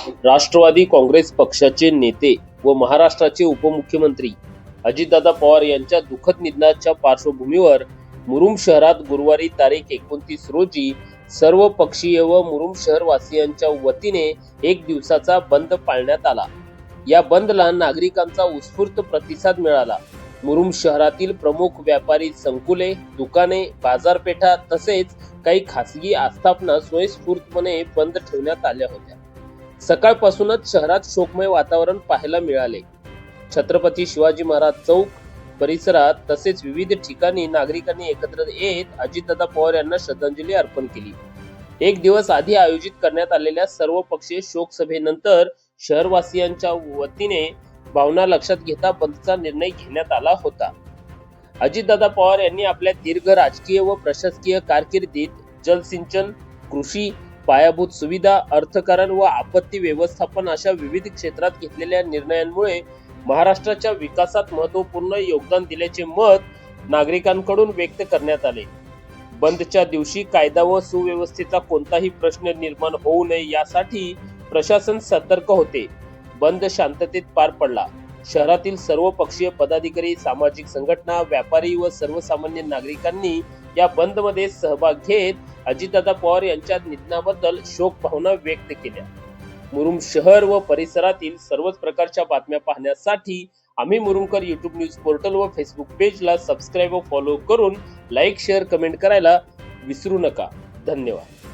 राष्ट्रवादी काँग्रेस पक्षाचे नेते व महाराष्ट्राचे उपमुख्यमंत्री अजितदादा पवार यांच्या दुःखद निधनाच्या पार्श्वभूमीवर मुरुम शहरात गुरुवारी तारीख 29 रोजी सर्व पक्षीय व मुरुम शहरवासियांच्या वतीने एक दिवसाचा बंद पाळण्यात आला। या बंदला नागरिकांचा उत्स्फूर्त प्रतिसाद मिळाला। मुरुम शहरातील प्रमुख व्यापारी संकुले, दुकाने, बाजारपेठा तसेच काही खासगी आस्थापना स्वयंस्फूर्तपणे बंद ठेवण्यात आल्या होत्या। सकाळपासूनच शहरात शोकमय वातावरण पाहायला मिळाले। छत्रपती शिवाजी महाराज चौक परिसरात तसेच विविध ठिकाणी नागरिकांनी एकत्र येत अजितदादा पवार यांना श्रद्धांजली अर्पण केली। एक दिवस आधी आयोजित करण्यात आलेल्या सर्वपक्षीय शोक सभेनंतर शहरवासियांच्या वतीने भावना लक्षात घेता बंदचा निर्णय घेण्यात आला होता। अजितदादा पवार यांनी आपल्या दीर्घ राजकीय व प्रशासकीय कारकिर्दीत जलसिंचन, कृषी, पायाभूत सुविधा, अर्थकारण व आपत्ती व्यवस्थापन अशा विविध क्षेत्रात घेतलेल्या निर्णयांमुळे महाराष्ट्राच्या विकासात महत्त्वपूर्ण योगदान दिल्याचे मत नागरिकांकडून व्यक्त करण्यात आले। बंदच्या दिवशी कायदा व सुव्यवस्थेचा कोणताही प्रश्न निर्माण होऊ नये यासाठी प्रशासन सतर्क होते। बंद शांततेत पार पडला। शहरातील सर्व पक्षीय पदाधिकारी, सामाजिक संघटना, व्यापारी व सर्वसामान्य नागरिकांनी या बंदमध्ये सहभाग घेत अजितदादा पवार यांच्या निधनाबद्दल शोक भावना व्यक्त केल्या। मुरुम शहर व परिसरातील सर्वच प्रकारच्या बातम्या पाहण्यासाठी आम्ही मुरुमकर यूट्यूब न्यूज पोर्टल व फेसबुक पेजला सबस्क्राईब व फॉलो करून लाईक, शेअर, कमेंट करायला विसरू नका। धन्यवाद।